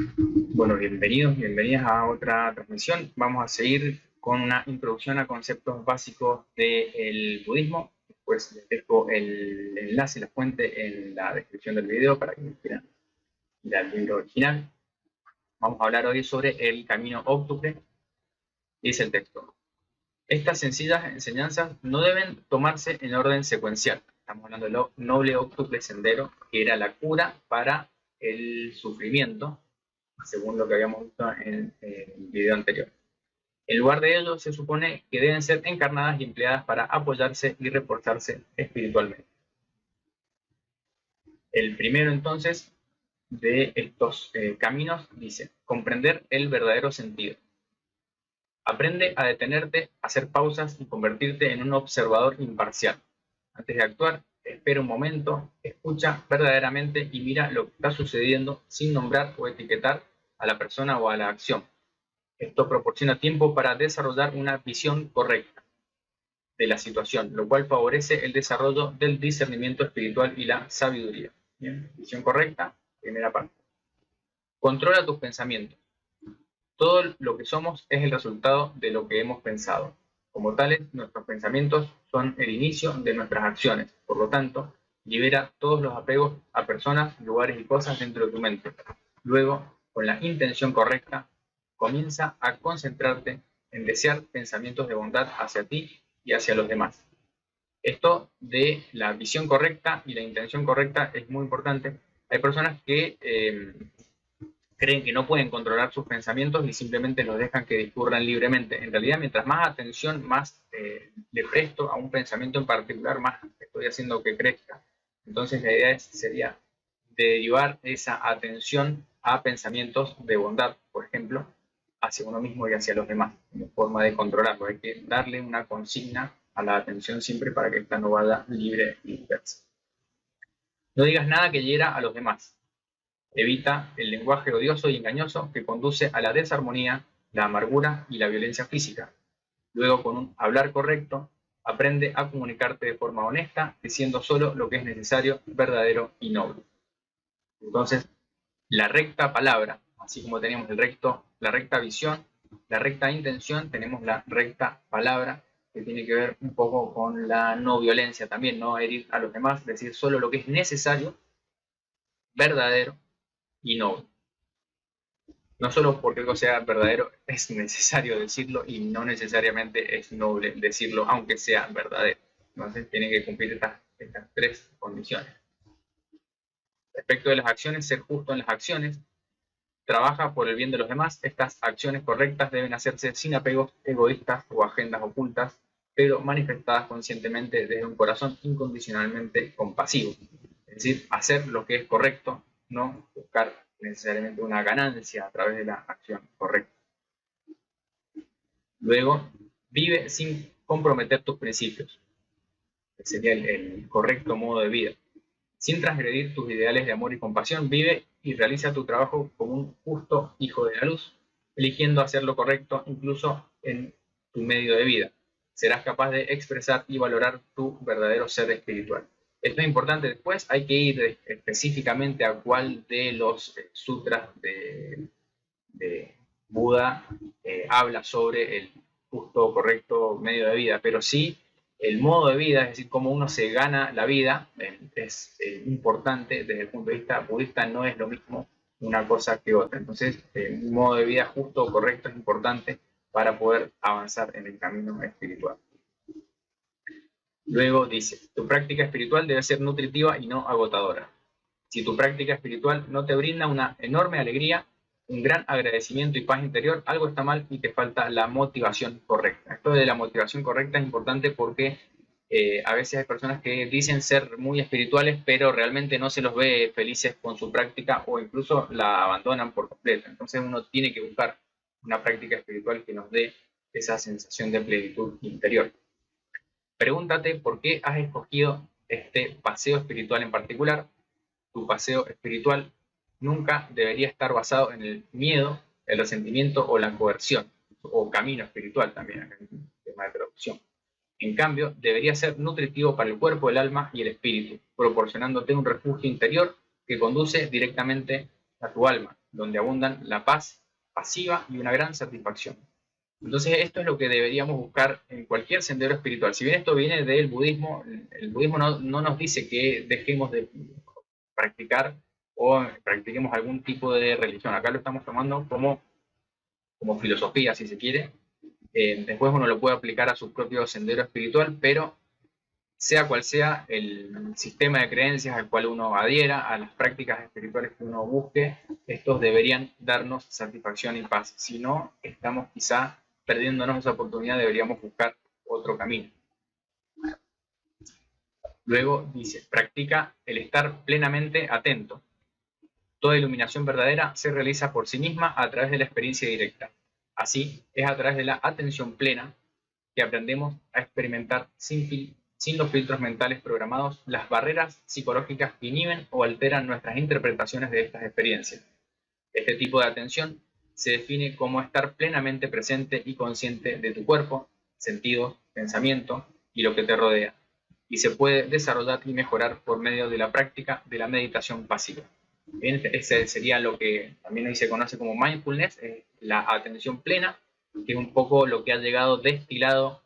Bueno, bienvenidos, bienvenidas a otra transmisión. Vamos a seguir con una introducción a conceptos básicos del budismo. Después les dejo el enlace, la fuente en la descripción del video para que quieran ir al libro original. Vamos a hablar hoy sobre el camino óctuple. Dice el texto: estas sencillas enseñanzas no deben tomarse en orden secuencial. Estamos hablando del noble óctuple sendero, que era la cura para el sufrimiento, según lo que habíamos visto en el video anterior. En lugar de ello, se supone que deben ser encarnadas y empleadas para apoyarse y reforzarse espiritualmente. El primero, entonces, de estos caminos dice: comprender el verdadero sentido. Aprende a detenerte, hacer pausas y convertirte en un observador imparcial. Antes de actuar, espera un momento, escucha verdaderamente y mira lo que está sucediendo sin nombrar o etiquetar a la persona o a la acción. Esto proporciona tiempo para desarrollar una visión correcta de la situación, lo cual favorece el desarrollo del discernimiento espiritual y la sabiduría. Bien, visión correcta, primera parte. Controla tus pensamientos. Todo lo que somos es el resultado de lo que hemos pensado. Como tales, nuestros pensamientos son el inicio de nuestras acciones. Por lo tanto, libera todos los apegos a personas, lugares y cosas dentro de tu mente. Luego, con la intención correcta, comienza a concentrarte en desear pensamientos de bondad hacia ti y hacia los demás. Esto de la visión correcta y la intención correcta es muy importante. Hay personas que creen que no pueden controlar sus pensamientos y simplemente los dejan que discurran libremente. En realidad, mientras más atención le presto a un pensamiento en particular, más estoy haciendo que crezca. Entonces la idea sería derivar esa atención a pensamientos de bondad, por ejemplo, hacia uno mismo y hacia los demás, como forma de controlarlo. Hay que darle una consigna a la atención siempre para que esta no vaya libre y dispersa. No digas nada que hiera a los demás. Evita el lenguaje odioso y engañoso que conduce a la desarmonía, la amargura y la violencia física. Luego, con un hablar correcto, aprende a comunicarte de forma honesta, diciendo solo lo que es necesario, verdadero y noble. Entonces, la recta palabra, así como tenemos la recta visión, la recta intención, tenemos la recta palabra, que tiene que ver un poco con la no violencia también, no herir a los demás, decir solo lo que es necesario, verdadero y noble. No solo porque algo sea verdadero es necesario decirlo y no necesariamente es noble decirlo, aunque sea verdadero. Entonces tiene que cumplir estas tres condiciones. Respecto de las acciones, ser justo en las acciones. Trabaja por el bien de los demás. Estas acciones correctas deben hacerse sin apegos egoístas o agendas ocultas, pero manifestadas conscientemente desde un corazón incondicionalmente compasivo. Es decir, hacer lo que es correcto, no buscar necesariamente una ganancia a través de la acción correcta. Luego, vive sin comprometer tus principios, que sería el correcto modo de vida. Sin transgredir tus ideales de amor y compasión, vive y realiza tu trabajo como un justo hijo de la luz, eligiendo hacer lo correcto incluso en tu medio de vida. Serás capaz de expresar y valorar tu verdadero ser espiritual. Esto es importante. Después hay que ir específicamente a cuál de los sutras de Buda habla sobre el justo, correcto medio de vida, pero sí el modo de vida, es decir, cómo uno se gana la vida, es importante desde el punto de vista budista, no es lo mismo una cosa que otra. Entonces, un modo de vida justo o correcto es importante para poder avanzar en el camino espiritual. Luego dice, tu práctica espiritual debe ser nutritiva y no agotadora. Si tu práctica espiritual no te brinda una enorme alegría, un gran agradecimiento y paz interior, algo está mal y te falta la motivación correcta. Esto de la motivación correcta es importante porque a veces hay personas que dicen ser muy espirituales, pero realmente no se los ve felices con su práctica o incluso la abandonan por completo. Entonces uno tiene que buscar una práctica espiritual que nos dé esa sensación de plenitud interior. Pregúntate por qué has escogido este paseo espiritual en particular. Tu paseo espiritual nunca debería estar basado en el miedo, el resentimiento o la coerción, o camino espiritual también, acá en el tema de traducción. En cambio, debería ser nutritivo para el cuerpo, el alma y el espíritu, proporcionándote un refugio interior que conduce directamente a tu alma. donde abundan la paz pasiva y una gran satisfacción. Entonces esto es lo que deberíamos buscar en cualquier sendero espiritual. Si bien esto viene del budismo, el budismo no nos dice que dejemos de practicar o practiquemos algún tipo de religión. Acá lo estamos tomando como filosofía, si se quiere. Después uno lo puede aplicar a su propio sendero espiritual, pero sea cual sea el sistema de creencias al cual uno adhiera, a las prácticas espirituales que uno busque, estos deberían darnos satisfacción y paz. Si no, estamos quizá perdiéndonos esa oportunidad, deberíamos buscar otro camino. Luego dice, practica el estar plenamente atento. Toda iluminación verdadera se realiza por sí misma a través de la experiencia directa. Así, es a través de la atención plena que aprendemos a experimentar sin los filtros mentales programados las barreras psicológicas que inhiben o alteran nuestras interpretaciones de estas experiencias. Este tipo de atención se define como estar plenamente presente y consciente de tu cuerpo, sentido, pensamiento y lo que te rodea, y se puede desarrollar y mejorar por medio de la práctica de la meditación pasiva. Ese sería lo que también hoy se conoce como mindfulness, la atención plena, que es un poco lo que ha llegado destilado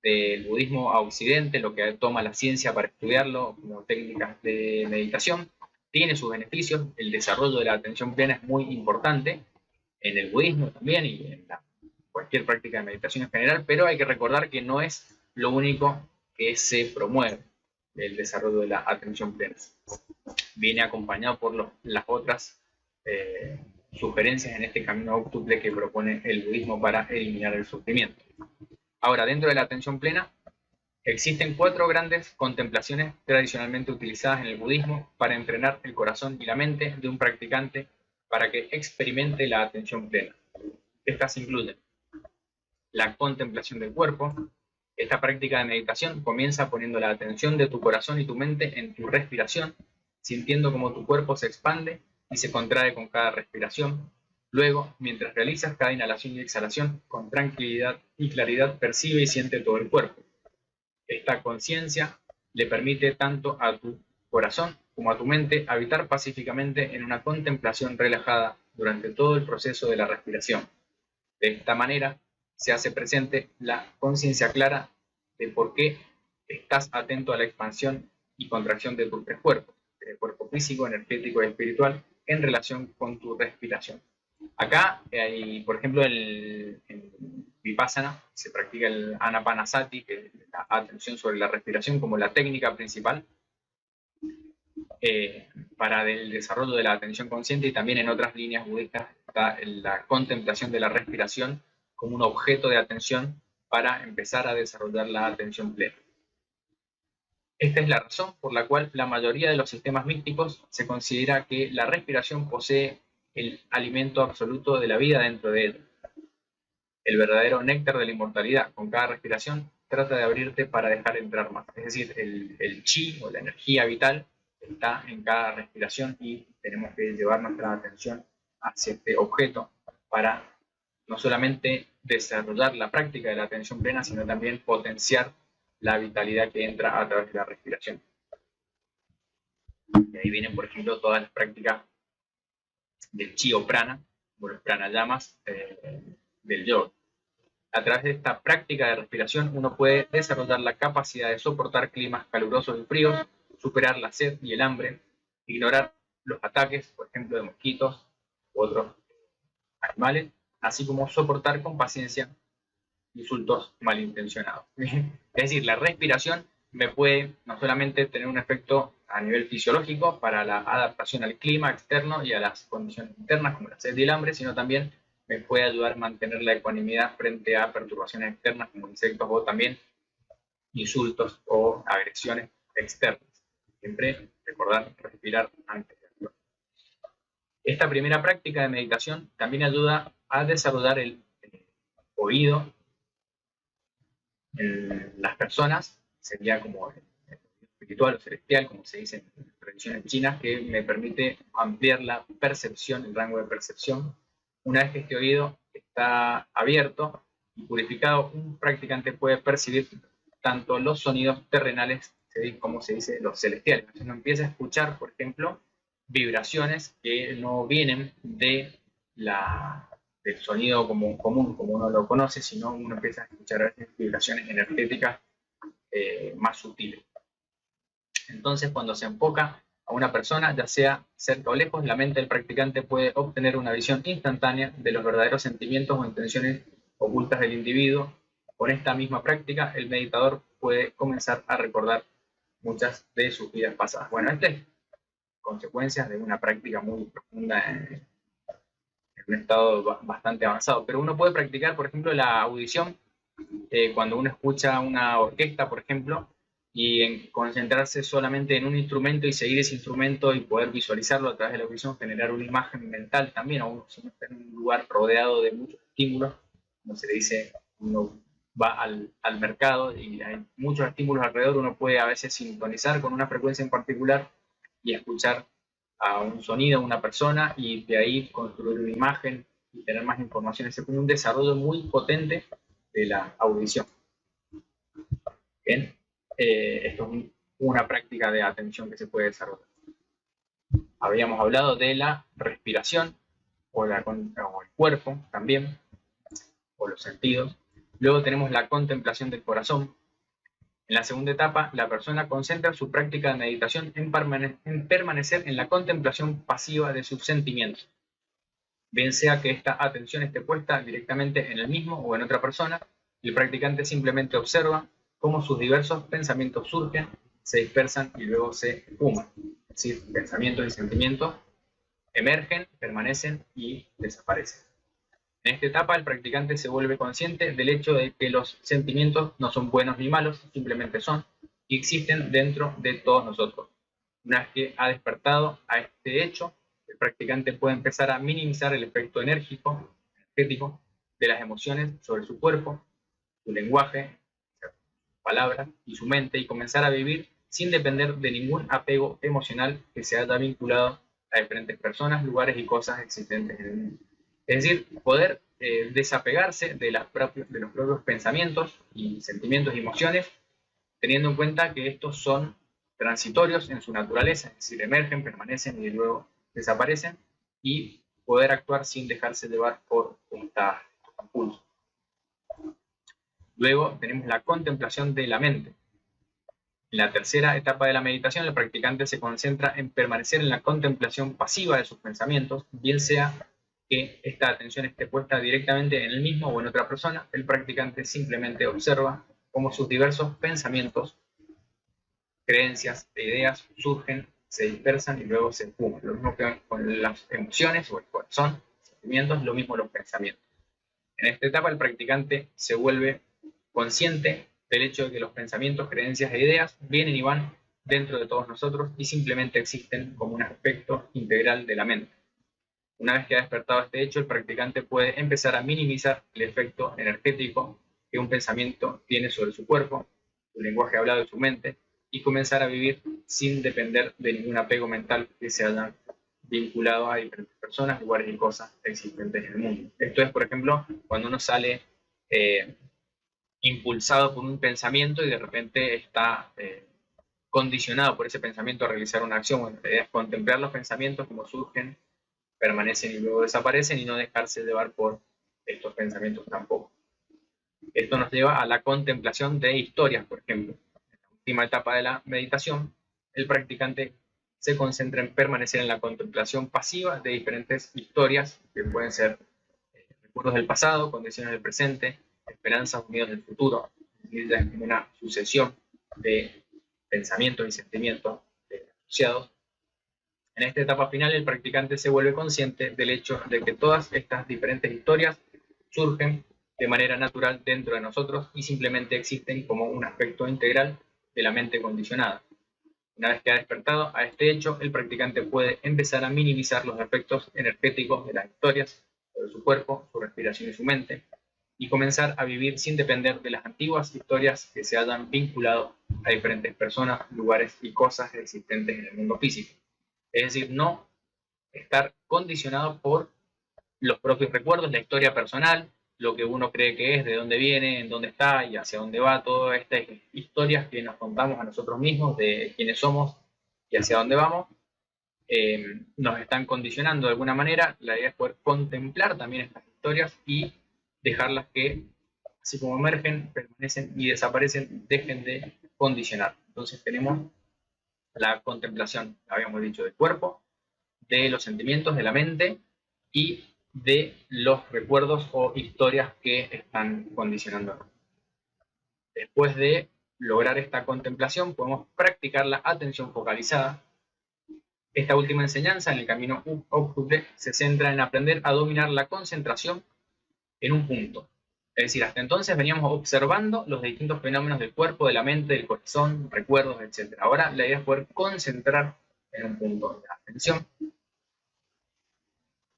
del budismo a Occidente, lo que toma la ciencia para estudiarlo como técnicas de meditación. Tiene sus beneficios, el desarrollo de la atención plena es muy importante en el budismo también y en cualquier práctica de meditación en general, pero hay que recordar que no es lo único que se promueve el desarrollo de la atención plena. Viene acompañado por las otras sugerencias en este camino óctuple que propone el budismo para eliminar el sufrimiento. Ahora, dentro de la atención plena, existen 4 grandes contemplaciones tradicionalmente utilizadas en el budismo para entrenar el corazón y la mente de un practicante para que experimente la atención plena. Estas incluyen la contemplación del cuerpo. Esta práctica de meditación comienza poniendo la atención de tu corazón y tu mente en tu respiración, sintiendo cómo tu cuerpo se expande y se contrae con cada respiración. Luego, mientras realizas cada inhalación y exhalación, con tranquilidad y claridad percibe y siente todo el cuerpo. Esta conciencia le permite tanto a tu corazón como a tu mente habitar pacíficamente en una contemplación relajada durante todo el proceso de la respiración. De esta manera, se hace presente la conciencia clara de por qué estás atento a la expansión y contracción de tus 3 cuerpos, el cuerpo físico, energético y espiritual, en relación con tu respiración. Acá hay, por ejemplo, en Vipassana se practica el Anapanasati, que es la atención sobre la respiración como la técnica principal para el desarrollo de la atención consciente, y también en otras líneas budistas está la contemplación de la respiración como un objeto de atención para empezar a desarrollar la atención plena. Esta es la razón por la cual la mayoría de los sistemas místicos se considera que la respiración posee el alimento absoluto de la vida dentro de él. El verdadero néctar de la inmortalidad, con cada respiración, trata de abrirte para dejar entrar más. Es decir, el chi o la energía vital está en cada respiración y tenemos que llevar nuestra atención hacia este objeto para no solamente desarrollar la práctica de la atención plena, sino también potenciar la vitalidad que entra a través de la respiración. Y ahí vienen, por ejemplo, todas las prácticas del chi o prana, o los pranayamas del yoga. A través de esta práctica de respiración, uno puede desarrollar la capacidad de soportar climas calurosos y fríos, superar la sed y el hambre, ignorar los ataques, por ejemplo, de mosquitos u otros animales, así como soportar con paciencia insultos malintencionados. Es decir, la respiración me puede no solamente tener un efecto a nivel fisiológico para la adaptación al clima externo y a las condiciones internas como la sed y el hambre, sino también me puede ayudar a mantener la ecuanimidad frente a perturbaciones externas como insectos o también insultos o agresiones externas. Siempre recordar respirar antes de actuar. Esta primera práctica de meditación también ayuda a desarrollar el oído en las personas, sería como el espiritual o celestial, como se dice en las tradiciones chinas, que me permite ampliar la percepción, el rango de percepción. Una vez que este oído está abierto y purificado, un practicante puede percibir tanto los sonidos terrenales como se dice los celestiales. Entonces uno empieza a escuchar, por ejemplo, vibraciones que no vienen del sonido común, como uno lo conoce, sino uno empieza a escuchar a veces vibraciones energéticas más sutiles. Entonces, cuando se enfoca a una persona, ya sea cerca o lejos, la mente del practicante puede obtener una visión instantánea de los verdaderos sentimientos o intenciones ocultas del individuo. Con esta misma práctica, el meditador puede comenzar a recordar muchas de sus vidas pasadas. Bueno, esta es consecuencia de una práctica muy profunda en un estado bastante avanzado. Pero uno puede practicar, por ejemplo, la audición cuando uno escucha una orquesta, por ejemplo, y en concentrarse solamente en un instrumento y seguir ese instrumento y poder visualizarlo a través de la audición, generar una imagen mental también, o uno, si uno está en un lugar rodeado de muchos estímulos, como se le dice, uno va al mercado y hay muchos estímulos alrededor, uno puede a veces sintonizar con una frecuencia en particular y escuchar a un sonido, a una persona, y de ahí construir una imagen y tener más información. Es un desarrollo muy potente de la audición. Bien, esto es una práctica de atención que se puede desarrollar. Habíamos hablado de la respiración o el cuerpo también, o los sentidos. Luego tenemos la contemplación del corazón. En la segunda etapa, la persona concentra su práctica de meditación en permanecer en la contemplación pasiva de sus sentimientos. Bien sea que esta atención esté puesta directamente en el mismo o en otra persona, el practicante simplemente observa cómo sus diversos pensamientos surgen, se dispersan y luego se esfuman. Es decir, pensamientos y sentimientos emergen, permanecen y desaparecen. En esta etapa, el practicante se vuelve consciente del hecho de que los sentimientos no son buenos ni malos, simplemente son y existen dentro de todos nosotros. Una vez que ha despertado a este hecho, el practicante puede empezar a minimizar el efecto energético de las emociones sobre su cuerpo, su lenguaje, palabras y su mente, y comenzar a vivir sin depender de ningún apego emocional que se haya vinculado a diferentes personas, lugares y cosas existentes en el mundo. Es decir, poder desapegarse de los propios pensamientos y sentimientos y emociones, teniendo en cuenta que estos son transitorios en su naturaleza, es decir, emergen, permanecen y luego desaparecen, y poder actuar sin dejarse llevar por estos impulsos. Luego tenemos la contemplación de la mente. En la tercera etapa de la meditación, el practicante se concentra en permanecer en la contemplación pasiva de sus pensamientos, bien sea que esta atención esté puesta directamente en el mismo o en otra persona. El practicante simplemente observa cómo sus diversos pensamientos, creencias e ideas surgen, se dispersan y luego se esfuman. Lo mismo que con las emociones o el corazón, sentimientos, lo mismo los pensamientos. En esta etapa, el practicante se vuelve consciente del hecho de que los pensamientos, creencias e ideas vienen y van dentro de todos nosotros y simplemente existen como un aspecto integral de la mente. Una vez que ha despertado este hecho, el practicante puede empezar a minimizar el efecto energético que un pensamiento tiene sobre su cuerpo, su lenguaje hablado y su mente, y comenzar a vivir sin depender de ningún apego mental que se haya vinculado a diferentes personas, lugares y cosas existentes en el mundo. Esto es, por ejemplo, cuando uno sale impulsado por un pensamiento y de repente está condicionado por ese pensamiento a realizar una acción. Bueno, la idea es contemplar los pensamientos como surgen, permanecen y luego desaparecen, y no dejarse llevar por estos pensamientos tampoco. Esto nos lleva a la contemplación de historias, por ejemplo. En la última etapa de la meditación, el practicante se concentra en permanecer en la contemplación pasiva de diferentes historias, que pueden ser recuerdos del pasado, condiciones del presente, esperanzas unidas del futuro. Es una sucesión de pensamientos y sentimientos asociados. En esta etapa final, el practicante se vuelve consciente del hecho de que todas estas diferentes historias surgen de manera natural dentro de nosotros y simplemente existen como un aspecto integral de la mente condicionada. Una vez que ha despertado a este hecho, el practicante puede empezar a minimizar los efectos energéticos de las historias sobre su cuerpo, su respiración y su mente, y comenzar a vivir sin depender de las antiguas historias que se hayan vinculado a diferentes personas, lugares y cosas existentes en el mundo físico. Es decir, no estar condicionado por los propios recuerdos, la historia personal, lo que uno cree que es, de dónde viene, en dónde está y hacia dónde va, todas estas historias que nos contamos a nosotros mismos de quiénes somos y hacia dónde vamos, nos están condicionando de alguna manera. La idea es poder contemplar también estas historias y dejarlas que, así como emergen, permanecen y desaparecen, dejen de condicionar. Entonces tenemos la contemplación, habíamos dicho, del cuerpo, de los sentimientos, de la mente y de los recuerdos o historias que están condicionando. Después de lograr esta contemplación, podemos practicar la atención focalizada. Esta última enseñanza en el camino octuple se centra en aprender a dominar la concentración en un punto. Es decir, hasta entonces veníamos observando los distintos fenómenos del cuerpo, de la mente, del corazón, recuerdos, etc. Ahora la idea es poder concentrar en un punto de atención.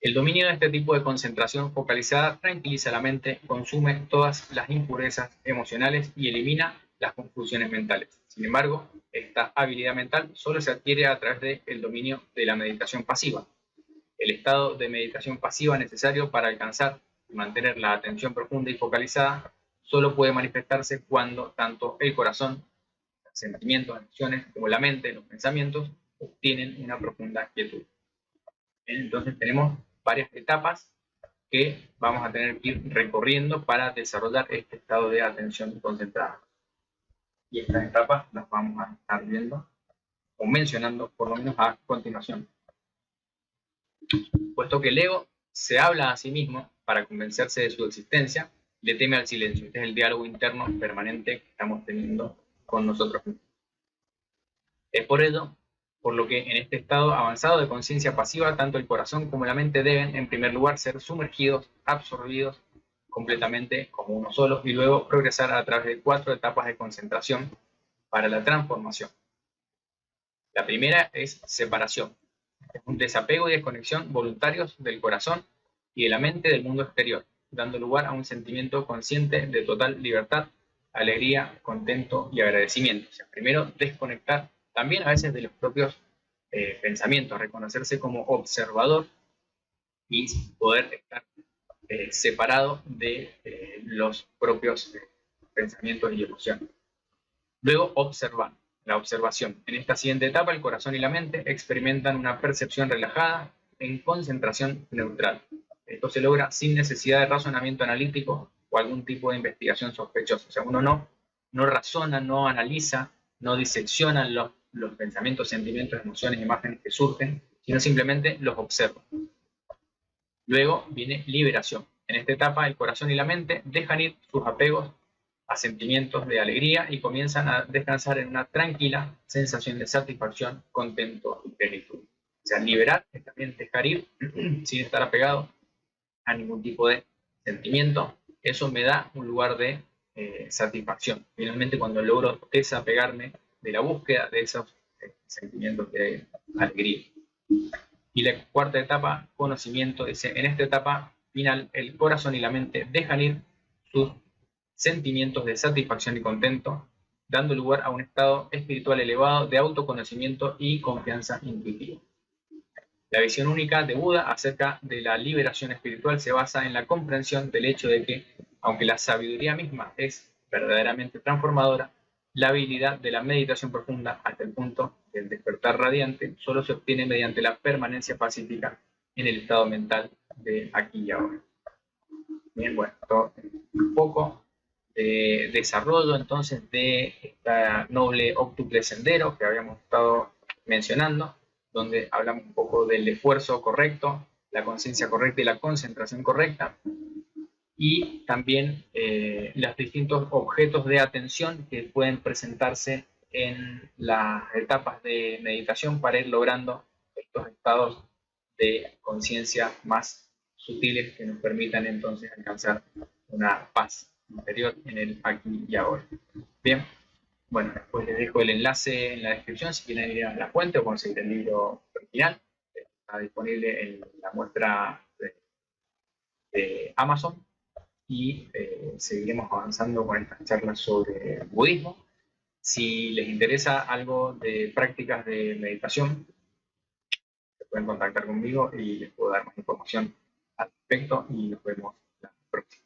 El dominio de este tipo de concentración focalizada tranquiliza la mente, consume todas las impurezas emocionales y elimina las confusiones mentales. Sin embargo, esta habilidad mental solo se adquiere a través del dominio de la meditación pasiva. El estado de meditación pasiva necesario para alcanzar y mantener la atención profunda y focalizada solo puede manifestarse cuando tanto el corazón, los sentimientos, emociones, como la mente, los pensamientos, obtienen una profunda quietud. Entonces tenemos varias etapas que vamos a tener que ir recorriendo para desarrollar este estado de atención concentrada. Y estas etapas las vamos a estar viendo o mencionando por lo menos a continuación. Puesto que el ego se habla a sí mismo para convencerse de su existencia, le teme al silencio. Este es el diálogo interno permanente que estamos teniendo con nosotros mismos. Es por ello por lo que en este estado avanzado de conciencia pasiva, tanto el corazón como la mente deben, en primer lugar, ser sumergidos, absorbidos completamente como uno solo, y luego progresar a través de 4 etapas de concentración para la transformación. La primera es separación. Es un desapego y desconexión voluntarios del corazón y de la mente del mundo exterior, dando lugar a un sentimiento consciente de total libertad, alegría, contento y agradecimiento. O sea, primero desconectar también a veces de los propios pensamientos, reconocerse como observador y poder estar separado de los propios pensamientos y emociones. Luego, observar, la observación. En esta siguiente etapa, el corazón y la mente experimentan una percepción relajada en concentración neutral. Esto se logra sin necesidad de razonamiento analítico o algún tipo de investigación sospechosa. O sea, uno no razona, no analiza, no disecciona los pensamientos, sentimientos, emociones, imágenes que surgen, sino simplemente los observa. Luego viene liberación. En esta etapa, el corazón y la mente dejan ir sus apegos a sentimientos de alegría y comienzan a descansar en una tranquila sensación de satisfacción, contento y plenitud. O sea, liberar es también dejar ir sin estar apegado a ningún tipo de sentimiento. Eso me da un lugar de satisfacción. Finalmente, cuando logro desapegarme de la búsqueda de esos sentimientos de alegría. Y la cuarta etapa, conocimiento, dice, en esta etapa final el corazón y la mente dejan ir sus sentimientos de satisfacción y contento, dando lugar a un estado espiritual elevado de autoconocimiento y confianza intuitiva. La visión única de Buda acerca de la liberación espiritual se basa en la comprensión del hecho de que, aunque la sabiduría misma es verdaderamente transformadora, la habilidad de la meditación profunda hasta el punto del despertar radiante solo se obtiene mediante la permanencia pacífica en el estado mental de aquí y ahora. Bien, bueno, esto un poco de desarrollo entonces de esta noble octuple sendero que habíamos estado mencionando, donde hablamos un poco del esfuerzo correcto, la conciencia correcta y la concentración correcta, y también los distintos objetos de atención que pueden presentarse en las etapas de meditación para ir logrando estos estados de conciencia más sutiles que nos permitan entonces alcanzar una paz interior en el aquí y ahora. Bien, bueno, después les dejo el enlace en la descripción si quieren ir a la fuente o conseguir el libro original. Está disponible en la muestra de Amazon y seguiremos avanzando con estas charlas sobre budismo. Si les interesa algo de prácticas de meditación, se pueden contactar conmigo y les puedo dar más información al respecto y nos vemos la próxima.